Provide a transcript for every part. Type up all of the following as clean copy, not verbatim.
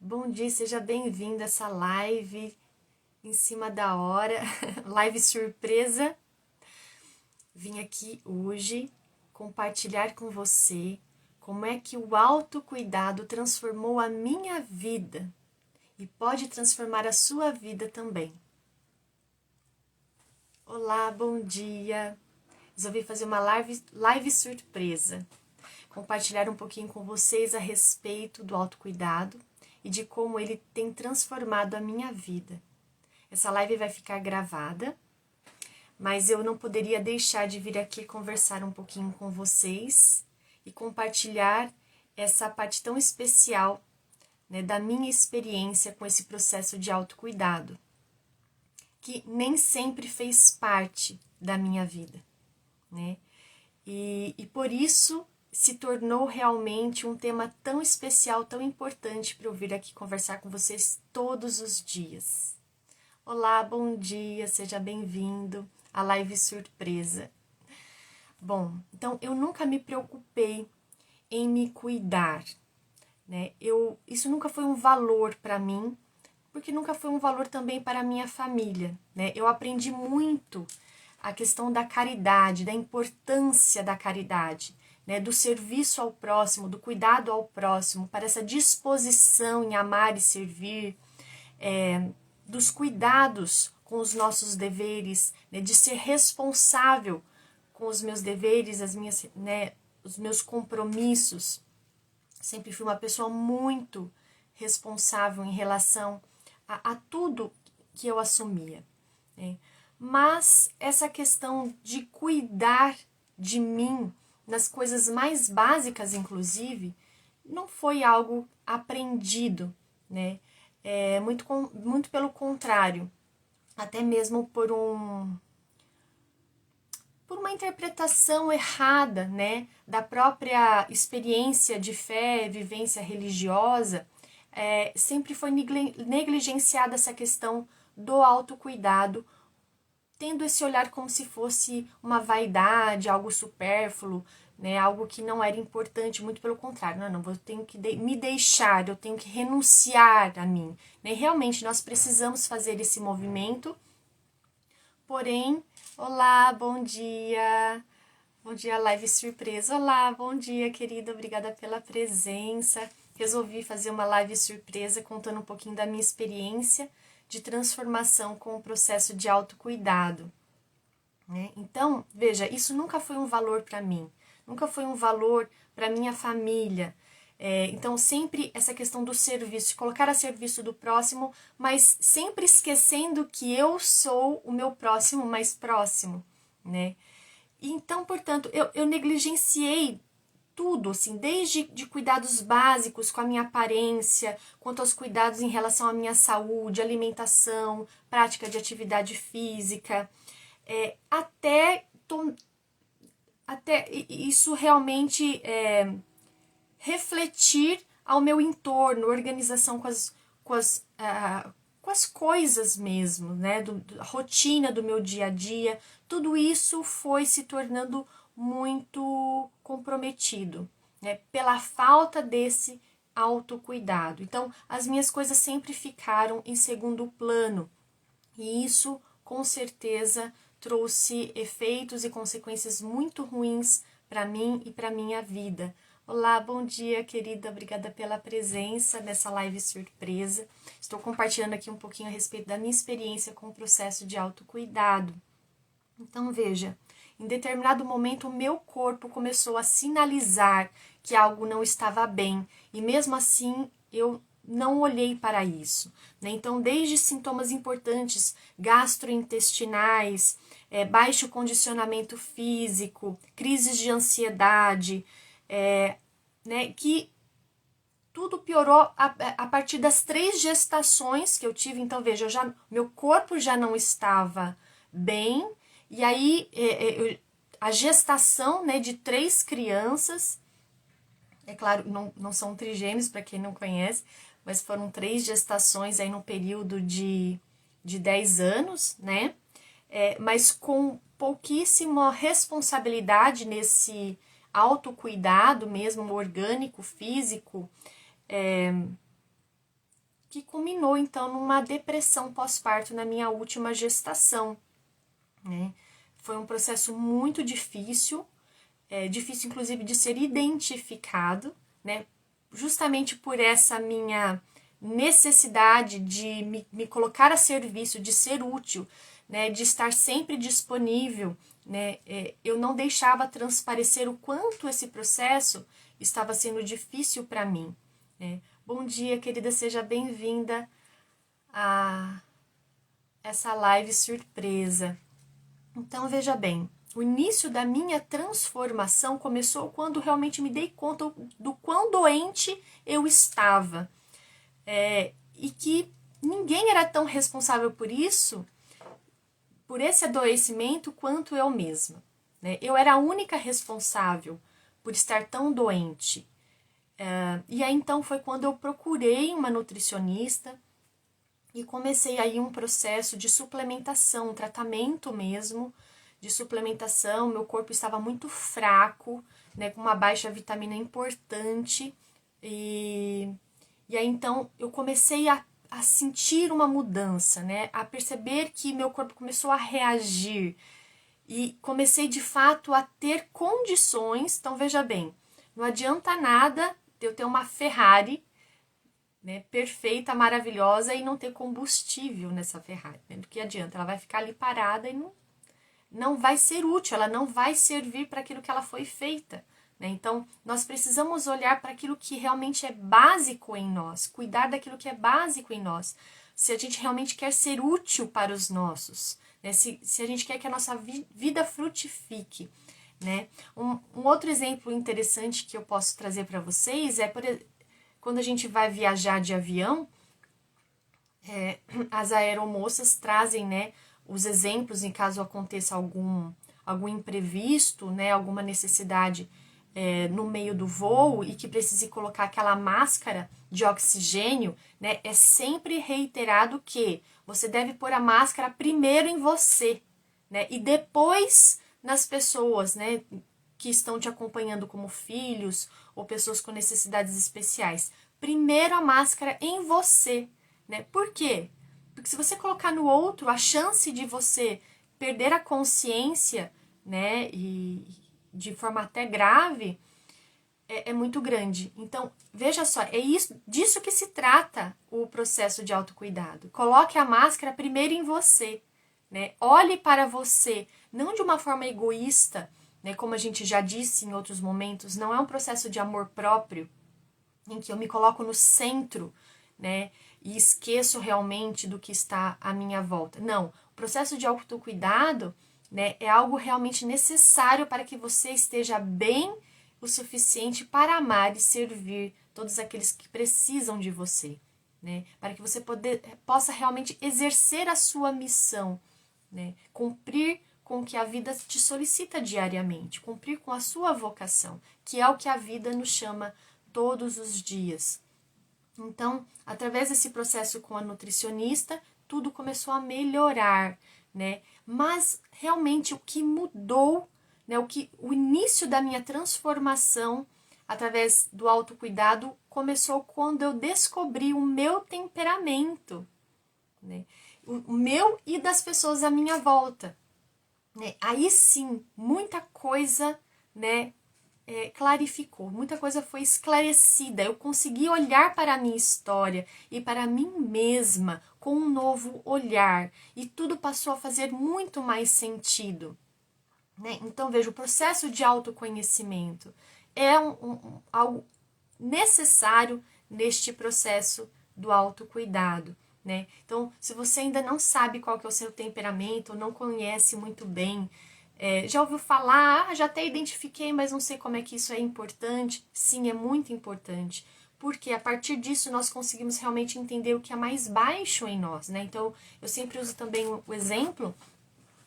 Bom dia, seja bem-vindo a essa live em cima da hora, live surpresa. Vim aqui hoje compartilhar com você como é que o autocuidado transformou a minha vida e pode transformar a sua vida também. Olá, bom dia! Resolvi fazer uma live surpresa, compartilhar um pouquinho com vocês a respeito do autocuidado e de como ele tem transformado a minha vida. Essa live vai ficar gravada, mas eu não poderia deixar de vir aqui conversar um pouquinho com vocês e compartilhar essa parte tão especial, né, da minha experiência com esse processo de autocuidado, que nem sempre fez parte da minha vida, né? E por isso se tornou realmente um tema tão especial, tão importante para eu vir aqui conversar com vocês todos os dias. Olá, bom dia, seja bem-vindo à live surpresa. Bom, então eu nunca me preocupei em me cuidar, né? Isso nunca foi um valor para mim, porque nunca foi um valor também para a minha família, né? Eu aprendi muito a questão da caridade, da importância da caridade, né, do serviço ao próximo, do cuidado ao próximo, para essa disposição em amar e servir, dos cuidados com os nossos deveres, né, de ser responsável com os meus deveres, os meus compromissos. Sempre fui uma pessoa muito responsável em relação a tudo que eu assumia, né? Mas essa questão de cuidar de mim, nas coisas mais básicas, inclusive, não foi algo aprendido, né? Muito pelo contrário, até mesmo por uma interpretação errada, né, da própria experiência de fé, vivência religiosa, sempre foi negligenciada essa questão do autocuidado, tendo esse olhar como se fosse uma vaidade, algo supérfluo, né, algo que não era importante, muito pelo contrário, não, eu tenho que me deixar, eu tenho que renunciar a mim, né, realmente nós precisamos fazer esse movimento, porém, olá, bom dia, live surpresa, olá, bom dia, querida, obrigada pela presença, resolvi fazer uma live surpresa contando um pouquinho da minha experiência de transformação com o processo de autocuidado, né? Então, veja, isso nunca foi um valor para mim, nunca foi um valor para minha família. Então, sempre essa questão do serviço, colocar a serviço do próximo, mas sempre esquecendo que eu sou o meu próximo mais próximo, né? Então, portanto, eu negligenciei tudo, assim, desde de cuidados básicos com a minha aparência, quanto aos cuidados em relação à minha saúde, alimentação, prática de atividade física, até isso realmente refletir ao meu entorno, organização com as coisas mesmo, né, a rotina do meu dia a dia, tudo isso foi se tornando muito comprometido, né, pela falta desse autocuidado. Então, as minhas coisas sempre ficaram em segundo plano, e isso, com certeza, trouxe efeitos e consequências muito ruins para mim e para minha vida. Olá, bom dia, querida. Obrigada pela presença nessa live surpresa. Estou compartilhando aqui um pouquinho a respeito da minha experiência com o processo de autocuidado. Então, veja, em determinado momento o meu corpo começou a sinalizar que algo não estava bem e mesmo assim eu não olhei para isso, né? Então, desde sintomas importantes gastrointestinais, baixo condicionamento físico, crises de ansiedade, né, que tudo piorou a partir das 3 gestações que eu tive. Então, veja, meu corpo já não estava bem, e aí a gestação, né, de 3 crianças, é claro, não são trigêmeos, para quem não conhece, mas foram 3 gestações aí no período de 10 anos, né? Mas com pouquíssima responsabilidade nesse autocuidado mesmo, orgânico, físico, que culminou, então, numa depressão pós-parto na minha última gestação, né? Foi um processo muito difícil, difícil, inclusive, de ser identificado, né? Justamente por essa minha necessidade de me colocar a serviço, de ser útil, né? De estar sempre disponível, né? Eu não deixava transparecer o quanto esse processo estava sendo difícil para mim, né? Bom dia, querida, seja bem-vinda a essa live surpresa. Então, veja bem, o início da minha transformação começou quando realmente me dei conta do quão doente eu estava. E que ninguém era tão responsável por isso, por esse adoecimento, quanto eu mesma, né? Eu era a única responsável por estar tão doente. E aí, então, foi quando eu procurei uma nutricionista e comecei aí um processo de suplementação, um tratamento mesmo de suplementação. Meu corpo estava muito fraco, né, com uma baixa vitamina importante. E aí, então, eu comecei a sentir uma mudança, né, a perceber que meu corpo começou a reagir. E comecei, de fato, a ter condições. Então, veja bem, não adianta nada eu ter uma Ferrari, né, perfeita, maravilhosa, e não ter combustível nessa Ferrari, né? Do que adianta? Ela vai ficar ali parada e não vai ser útil, ela não vai servir para aquilo que ela foi feita, né? Então, nós precisamos olhar para aquilo que realmente é básico em nós, cuidar daquilo que é básico em nós, se a gente realmente quer ser útil para os nossos, né? Se a gente quer que a nossa vida frutifique, né? Um outro exemplo interessante que eu posso trazer para vocês é, por exemplo, quando a gente vai viajar de avião, as aeromoças trazem, né, os exemplos em caso aconteça algum imprevisto, né, alguma necessidade no meio do voo e que precise colocar aquela máscara de oxigênio, né, é sempre reiterado que você deve pôr a máscara primeiro em você, né, e depois nas pessoas, né, que estão te acompanhando como filhos ou pessoas com necessidades especiais. Primeiro a máscara em você, né? Por quê? Porque se você colocar no outro, a chance de você perder a consciência, né, e de forma até grave, é muito grande. Então, veja só, é disso que se trata o processo de autocuidado. Coloque a máscara primeiro em você, né? Olhe para você, não de uma forma egoísta, né? Como a gente já disse em outros momentos, não é um processo de amor próprio, em que eu me coloco no centro, né? E esqueço realmente do que está à minha volta. Não, o processo de autocuidado, né, é algo realmente necessário para que você esteja bem o suficiente para amar e servir todos aqueles que precisam de você, né? Para que você possa realmente exercer a sua missão, né? Cumprir com o que a vida te solicita diariamente, cumprir com a sua vocação, que é o que a vida nos chama todos os dias. Então, através desse processo com a nutricionista, tudo começou a melhorar, né? Mas realmente o que mudou, né, o início da minha transformação através do autocuidado começou quando eu descobri o meu temperamento, né? O meu e das pessoas à minha volta, né? Aí sim, muita coisa, né, clarificou, muita coisa foi esclarecida. Eu consegui olhar para a minha história e para mim mesma com um novo olhar e tudo passou a fazer muito mais sentido, né? Então, veja, o processo de autoconhecimento é algo necessário neste processo do autocuidado, né? Então, se você ainda não sabe qual que é o seu temperamento, ou não conhece muito bem, já ouviu falar, já até identifiquei, mas não sei como é que isso é importante. Sim, é muito importante, porque a partir disso nós conseguimos realmente entender o que é mais baixo em nós, né? Então, eu sempre uso também o exemplo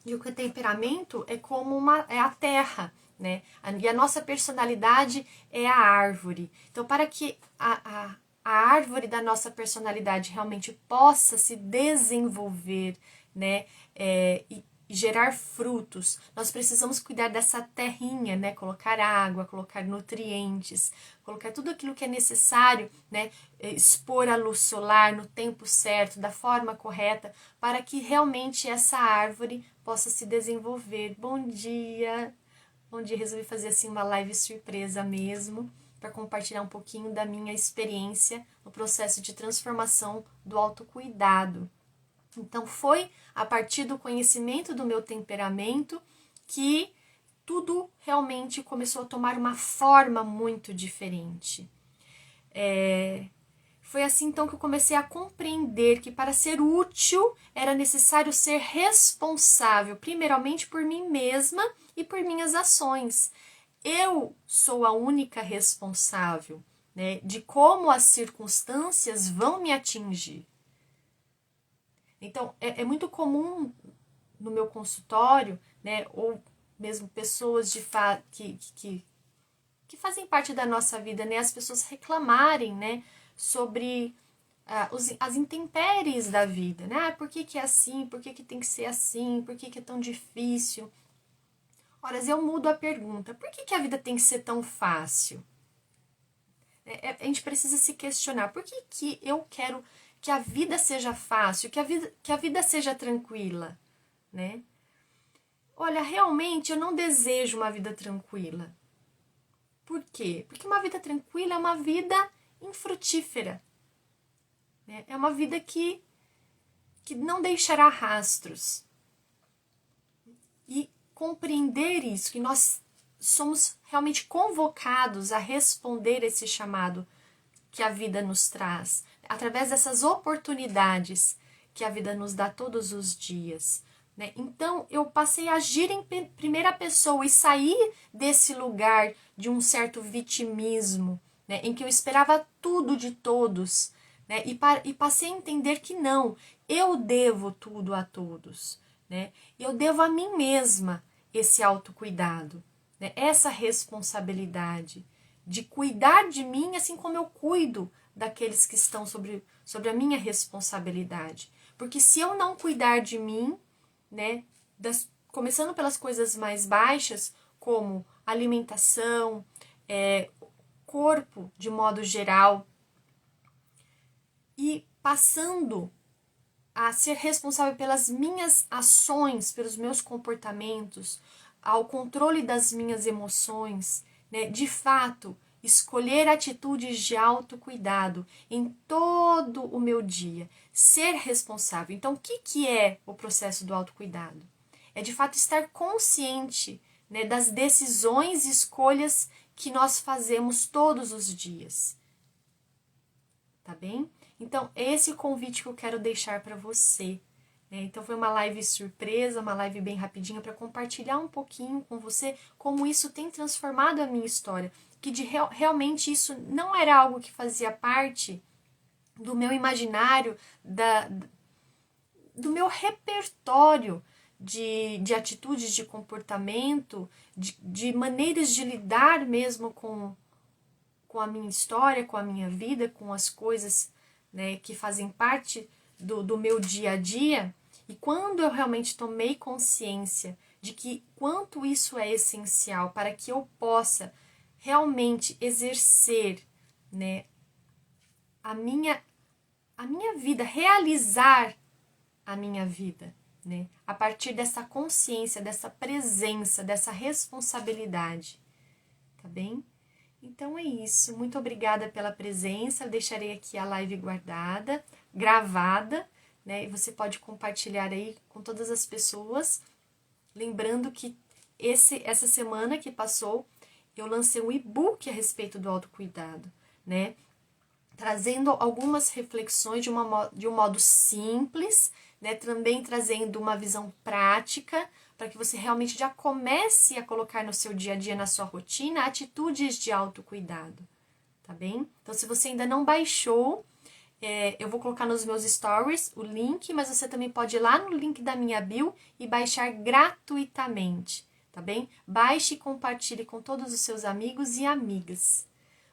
de que o temperamento é como é a terra, né? E a nossa personalidade é a árvore. Então, para que a árvore da nossa personalidade realmente possa se desenvolver, né? E e gerar frutos, nós precisamos cuidar dessa terrinha, né? Colocar água, colocar nutrientes, colocar tudo aquilo que é necessário, né? Expor a luz solar no tempo certo, da forma correta, para que realmente essa árvore possa se desenvolver. Bom dia! Bom dia, resolvi fazer assim uma live surpresa mesmo, para compartilhar um pouquinho da minha experiência no processo de transformação do autocuidado. Então, foi a partir do conhecimento do meu temperamento que tudo realmente começou a tomar uma forma muito diferente. Foi assim, então, que eu comecei a compreender que para ser útil era necessário ser responsável, primeiramente por mim mesma e por minhas ações. Eu sou a única responsável, né, de como as circunstâncias vão me atingir. Então, é muito comum no meu consultório, né, ou mesmo pessoas que fazem parte da nossa vida, né, as pessoas reclamarem, né, sobre as intempéries da vida, né? Por que é assim? Por que tem que ser assim? Por que é tão difícil? Ora, eu mudo a pergunta. Por que a vida tem que ser tão fácil? A gente precisa se questionar. Por que eu quero que a vida seja fácil, que a vida seja tranquila, né? Olha, realmente eu não desejo uma vida tranquila. Por quê? Porque uma vida tranquila é uma vida infrutífera. Né? É uma vida que não deixará rastros. E compreender isso, que nós somos realmente convocados a responder esse chamado que a vida nos traz, através dessas oportunidades que a vida nos dá todos os dias. Né? Então, eu passei a agir em primeira pessoa e sair desse lugar de um certo vitimismo, né? Em que eu esperava tudo de todos, né? E passei a entender que não, eu devo tudo a todos. Né? Eu devo a mim mesma esse autocuidado, né? Essa responsabilidade de cuidar de mim assim como eu cuido daqueles que estão sobre a minha responsabilidade. Porque se eu não cuidar de mim, né, começando pelas coisas mais baixas, como alimentação, corpo de modo geral, e passando a ser responsável pelas minhas ações, pelos meus comportamentos, ao controle das minhas emoções, né? De fato, escolher atitudes de autocuidado em todo o meu dia, ser responsável. Então, o que é o processo do autocuidado? É de fato estar consciente, né, das decisões e escolhas que nós fazemos todos os dias. Tá bem? Então, esse é o convite que eu quero deixar para você. Né? Então, foi uma live surpresa, uma live bem rapidinha para compartilhar um pouquinho com você como isso tem transformado a minha história. Que realmente isso não era algo que fazia parte do meu imaginário, do meu repertório de atitudes, de comportamento, de maneiras de lidar mesmo com a minha história, com a minha vida, com as coisas, né, que fazem parte do meu dia a dia. E quando eu realmente tomei consciência de que quanto isso é essencial para que eu possa realmente exercer, né, a minha vida, realizar a minha vida, né, a partir dessa consciência, dessa presença, dessa responsabilidade, tá bem? Então é isso, muito obrigada pela presença, eu deixarei aqui a live guardada, gravada, né, e você pode compartilhar aí com todas as pessoas, lembrando que essa semana que passou, eu lancei um e-book a respeito do autocuidado, né, trazendo algumas reflexões de um modo simples, né, também trazendo uma visão prática, para que você realmente já comece a colocar no seu dia a dia, na sua rotina, atitudes de autocuidado, tá bem? Então, se você ainda não baixou, eu vou colocar nos meus stories o link, mas você também pode ir lá no link da minha bio e baixar gratuitamente, tá bem? Baixe e compartilhe com todos os seus amigos e amigas.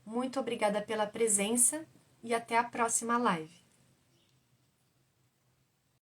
Muito obrigada pela presença e até a próxima live.